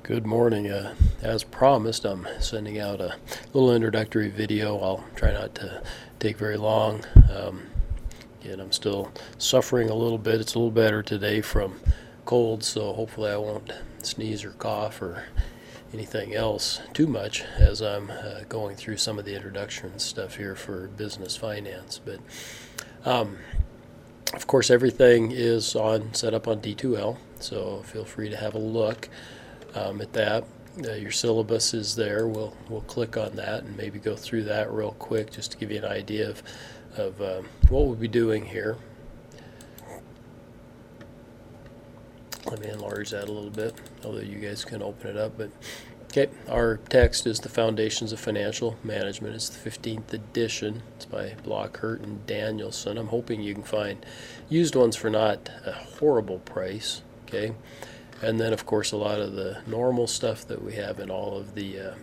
Good morning. As promised, I'm sending out a little introductory video. I'll try not to take very long. Again, I'm still suffering a little bit. It's a little better today from cold, so hopefully I won't sneeze or cough or anything else too much as I'm going through some of the introduction stuff here for business finance. But of course, everything is set up on D2L, so feel free to have a look at that. Your syllabus is there. We'll click on that and maybe go through that real quick just to give you an idea of what we'll be doing here. Let me enlarge that a little bit, although you guys can open it up. But okay, our text is The Foundations of Financial Management. It's the 15th edition. It's by Blockhart and Danielson. I'm hoping you can find used ones for not a horrible price. Okay. And then, of course, a lot of the normal stuff that we have in all of the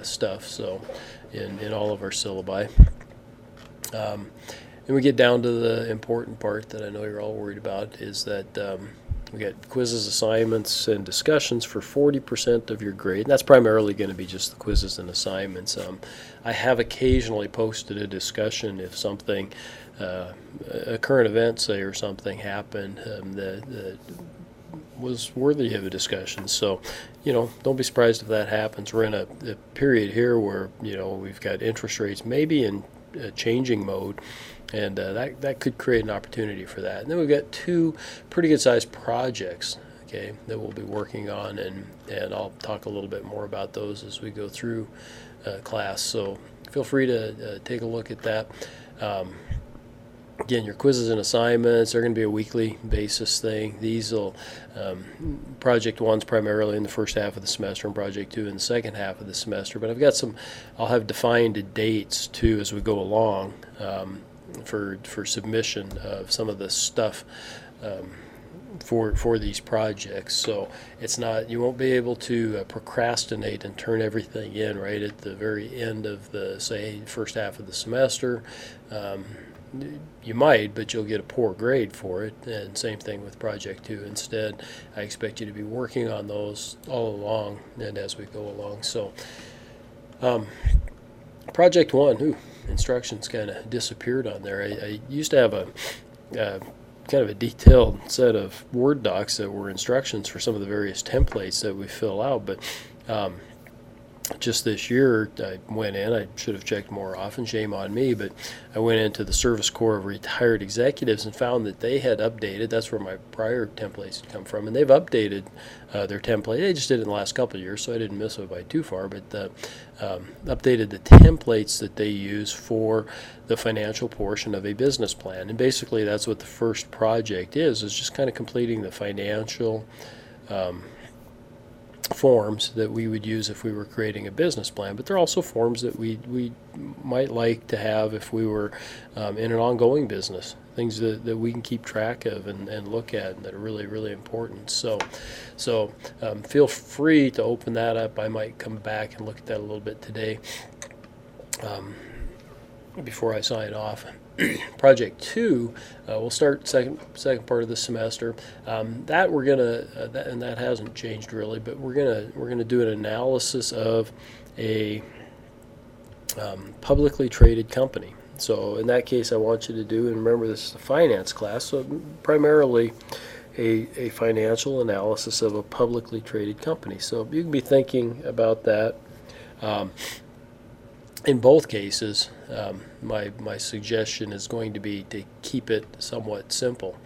stuff, so in all of our syllabi. And we get down to the important part that I know you're all worried about, is that we got quizzes, assignments, and discussions for 40% of your grade. And that's primarily going to be just the quizzes and assignments. I have occasionally posted a discussion if something, a current event, say, or something happened that was worthy of a discussion. So, don't be surprised if that happens. We're in a period here where, we've got interest rates maybe in changing mode, and that could create an opportunity for that. And then we've got two pretty good sized projects, okay, that we'll be working on, and I'll talk a little bit more about those as we go through class. So feel free to take a look at that. Again, your quizzes and assignments, they're going to be a weekly basis thing. These will, Project 1's primarily in the first half of the semester and Project 2 in the second half of the semester. But I'll have defined dates too as we go along for submission of some of the stuff for these projects. So it's not, you won't be able to procrastinate and turn everything in right at the very end of the, say, first half of the semester. You might, but you'll get a poor grade for it, and same thing with Project 2. Instead, I expect you to be working on those all along and as we go along. So, Project 1, instructions kind of disappeared on there. I used to have a kind of a detailed set of Word docs that were instructions for some of the various templates that we fill out, but just this year, I went in, I should have checked more often, shame on me, but I went into the Service Corps of Retired Executives and found that they had updated, that's where my prior templates had come from, and they've updated their template. They just did it in the last couple of years, so I didn't miss it by too far, but updated the templates that they use for the financial portion of a business plan. And basically that's what the first project is just kind of completing the financial forms that we would use if we were creating a business plan, but they're also forms that we might like to have if we were in an ongoing business, things that we can keep track of and look at, and that are really, really important. So feel free to open that up. I might come back and look at that a little bit today before I sign off. Project 2, we'll start second part of the semester. That we're gonna, and that hasn't changed really, but we're gonna do an analysis of a publicly traded company. So in that case, I want you to do, and remember this is a finance class, so primarily a financial analysis of a publicly traded company. So you can be thinking about that. In both cases, my suggestion is going to be to keep it somewhat simple.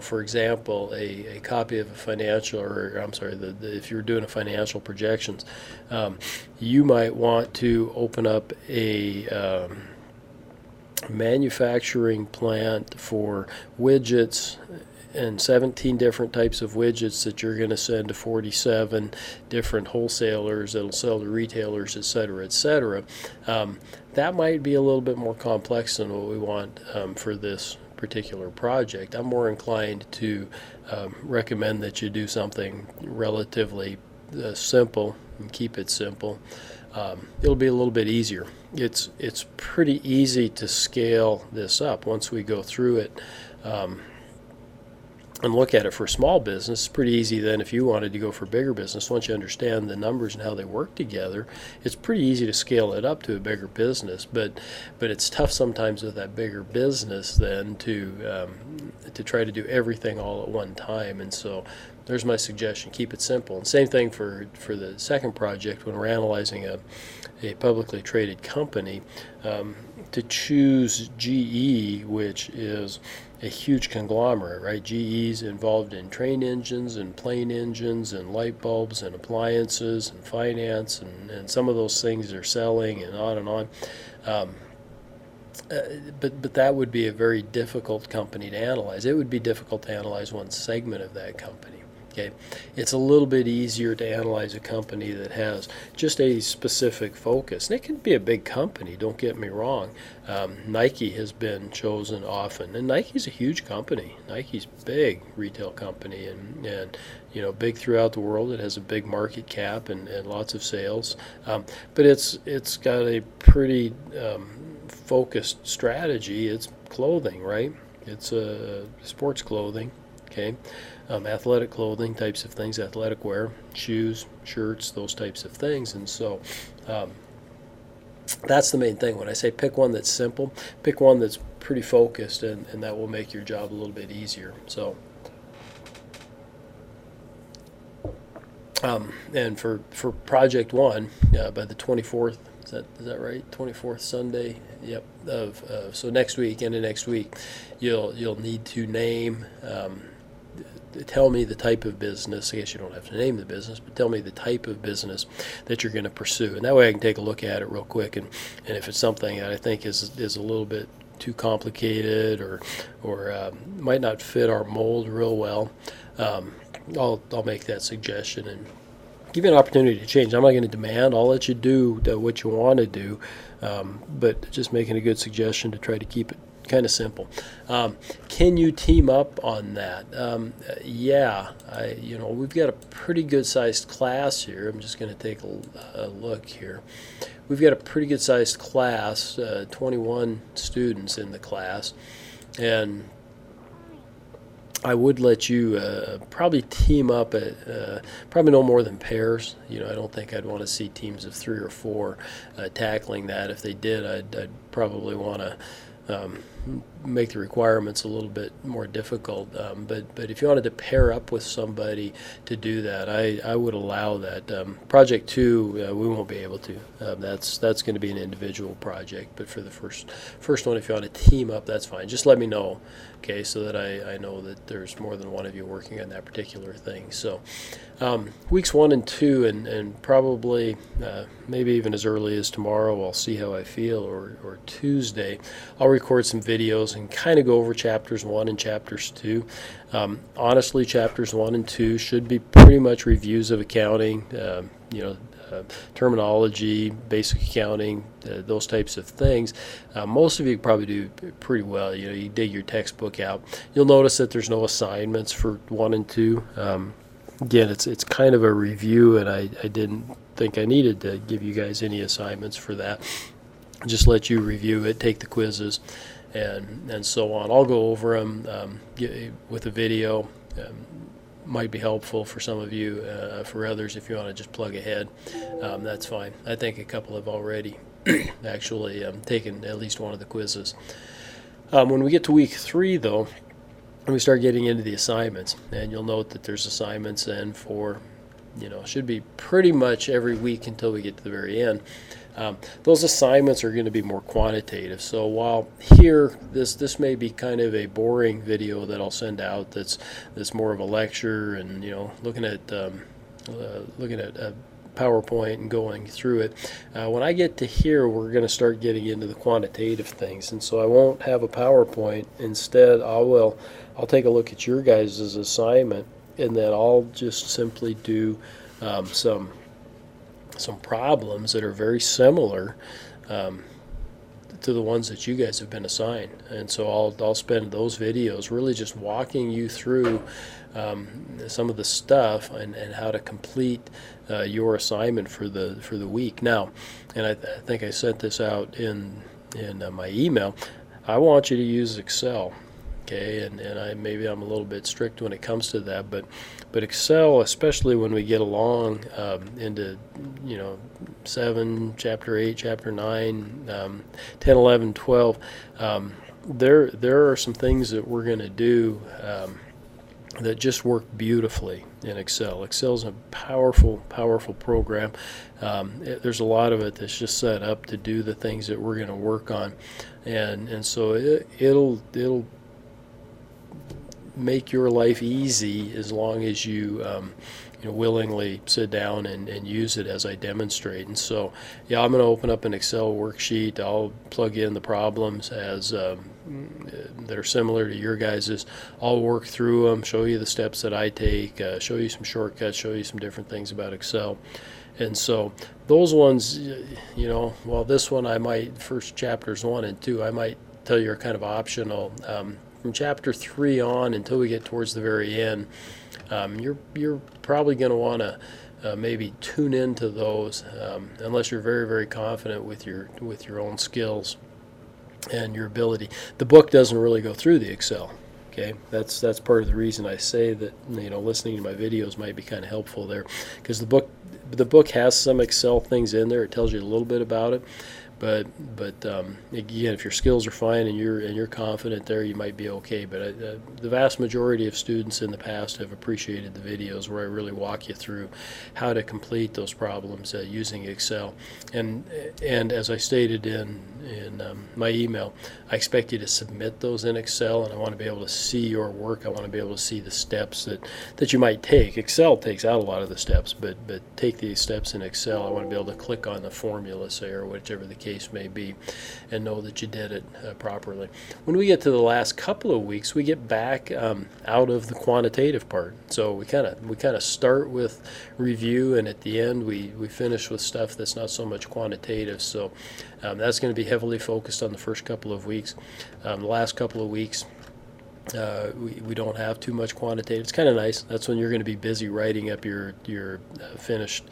For example, a copy of a financial, or I'm sorry, if you're doing a financial projections, you might want to open up a manufacturing plant for widgets and 17 different types of widgets that you're going to send to 47 different wholesalers that'll sell to retailers, et cetera, et cetera. That might be a little bit more complex than what we want for this particular project. I'm more inclined to recommend that you do something relatively simple and keep it simple. It'll be a little bit easier. It's pretty easy to scale this up once we go through it. and look at it for small business. It's pretty easy then if you wanted to go for bigger business. Once you understand the numbers and how they work together, it's pretty easy to scale it up to a bigger business. But it's tough sometimes with that bigger business then to try to do everything all at one time. And so there's my suggestion: keep it simple. And same thing for the second project when we're analyzing a publicly traded company, to choose GE, which is a huge conglomerate, right? GE's involved in train engines and plane engines and light bulbs and appliances and finance and some of those things they're selling and on and on. But that would be a very difficult company to analyze. It would be difficult to analyze one segment of that company. Okay, it's a little bit easier to analyze a company that has just a specific focus. And it can be a big company, don't get me wrong. Nike has been chosen often, and Nike's a huge company. Nike's a big retail company, and big throughout the world. It has a big market cap and lots of sales. But it's got a pretty focused strategy. It's clothing, right? It's sports clothing. Okay, athletic clothing types of things, athletic wear, shoes, shirts, those types of things. And so that's the main thing. When I say pick one that's simple, pick one that's pretty focused, and that will make your job a little bit easier. So, and for project one, by the 24th, is that right? 24th Sunday. Yep. So next week, end of next week, you'll need to name. Tell me the type of business. I guess you don't have to name the business, but tell me the type of business that you're going to pursue, and that way I can take a look at it real quick. And if it's something that I think is a little bit too complicated or might not fit our mold real well, I'll make that suggestion and give you an opportunity to change. I'm not going to demand. I'll let you do what you want to do, but just making a good suggestion to try to keep it kind of simple. Can you team up on that? Yeah, we've got a pretty good sized class here. I'm just going to take a look here. We've got a pretty good sized class, 21 students in the class, and I would let you probably team up at probably no more than pairs. I don't think I'd want to see teams of 3 or 4 tackling that. If they did, I'd probably want to make the requirements a little bit more difficult. But if you wanted to pair up with somebody to do that, I would allow that. Project 2, we won't be able to. That's going to be an individual project. But for the first one, if you want to team up, that's fine. Just let me know, okay, so that I know that there's more than one of you working on that particular thing. So weeks 1 and 2, and probably maybe even as early as tomorrow, I'll see how I feel, or Tuesday, I'll record some videos and kind of go over chapters 1 and chapters 2. Honestly, chapters 1 and 2 should be pretty much reviews of accounting, terminology, basic accounting, those types of things. Most of you probably do pretty well. You dig your textbook out. You'll notice that there's no assignments for 1 and 2. Again, it's kind of a review, and I didn't think I needed to give you guys any assignments for that. Just let you review it, take the quizzes, and so on. I'll go over them with a video. Might be helpful for some of you. For others, if you want to just plug ahead, that's fine. I think a couple have already actually taken at least one of the quizzes. When we get to week 3, though, we start getting into the assignments, and you'll note that there's assignments in for, should be pretty much every week until we get to the very end. Those assignments are going to be more quantitative. So while here, this may be kind of a boring video that I'll send out that's more of a lecture and, looking at PowerPoint and going through it. When I get to here, we're going to start getting into the quantitative things, and so I won't have a PowerPoint. Instead, I'll take a look at your guys' assignment, and then I'll just simply do some problems that are very similar to the ones that you guys have been assigned. And so I'll spend those videos really just walking you through some of the stuff and how to complete your assignment for the week. Now, and I think I sent this out in my email, I want you to use Excel. Okay, and maybe I'm a little bit strict when it comes to that, but Excel, especially when we get along into 7, chapter 8, chapter 9, 10, 11, 12, there are some things that we're going to do that just work beautifully in Excel. Excel's a powerful, powerful program. There's a lot of it that's just set up to do the things that we're going to work on, and so it'll make your life easy as long as you willingly sit down and use it as I demonstrate. And so, yeah, I'm going to open up an Excel worksheet. I'll plug in the problems as that are similar to your guys's. I'll work through them, show you the steps that I take, show you some shortcuts, show you some different things about Excel. And so those ones, while this one I might, first chapters 1 and 2, I might tell you are kind of optional. From chapter 3 on until we get towards the very end, you're probably going to want to maybe tune into those unless you're very, very confident with your own skills and your ability. The book doesn't really go through the Excel. Okay, that's part of the reason I say that listening to my videos might be kind of helpful there, because the book has some Excel things in there. It tells you a little bit about it. But again, if your skills are fine and you're confident there, you might be okay. But the vast majority of students in the past have appreciated the videos where I really walk you through how to complete those problems using Excel. And as I stated in my email, I expect you to submit those in Excel, and I want to be able to see your work. I want to be able to see the steps that you might take. Excel takes out a lot of the steps, but take these steps in Excel. I want to be able to click on the formula, say, or whichever the case may be, and know that you did it properly. When we get to the last couple of weeks, we get back out of the quantitative part. So we kind of start with review, and at the end we finish with stuff that's not so much quantitative. So that's going to be heavily focused on the first couple of weeks. The last couple of weeks, we don't have too much quantitative. It's kind of nice. That's when you're going to be busy writing up your finished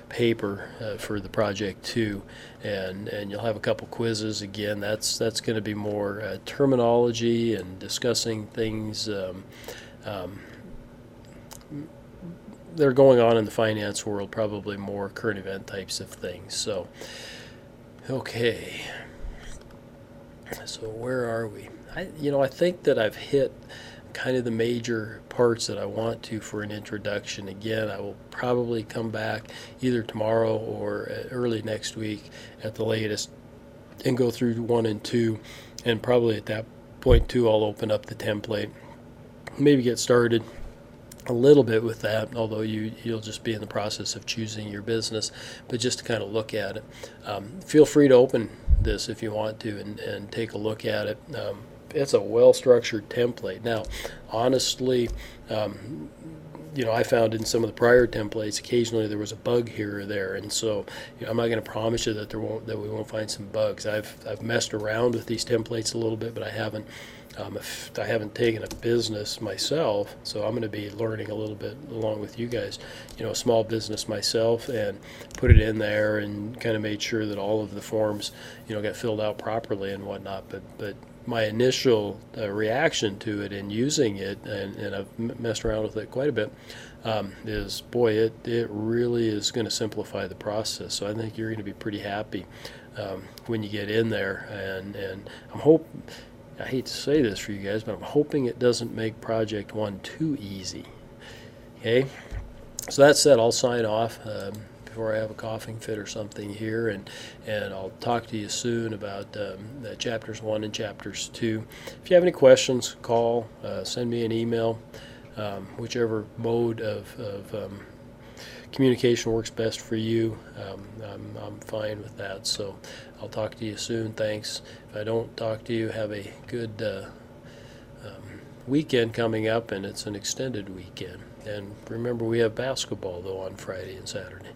paper for the project too, and you'll have a couple quizzes. Again, that's going to be more terminology and discussing things that are going on in the finance world, probably more current event types of things. So, okay. So where are we? I think that I've hit kind of the major parts that I want to for an introduction. Again, I will probably come back either tomorrow or early next week at the latest and go through 1 and 2, and probably at that point too I'll open up the template, maybe get started a little bit with that, although you'll just be in the process of choosing your business, but just to kind of look at it. Feel free to open this if you want to and take a look at it. It's a well-structured template. Now, honestly, I found in some of the prior templates, occasionally there was a bug here or there, and so I'm not going to promise you that we won't find some bugs. I've messed around with these templates a little bit, but I haven't taken a business myself, so I'm going to be learning a little bit along with you guys, a small business myself, and put it in there and kind of made sure that all of the forms, got filled out properly and whatnot. But my initial reaction to it and using it, and I've messed around with it quite a bit, is, boy, it really is going to simplify the process. So I think you're going to be pretty happy when you get in there, and I hate to say this for you guys, but I'm hoping it doesn't make Project 1 too easy. Okay? So that said, I'll sign off before I have a coughing fit or something here, and I'll talk to you soon about chapters 1 and chapters 2. If you have any questions, call, send me an email, whichever mode of communication works best for you. I'm fine with that. So I'll talk to you soon. Thanks. If I don't talk to you, have a good weekend coming up, and it's an extended weekend. And remember, we have basketball, though, on Friday and Saturday.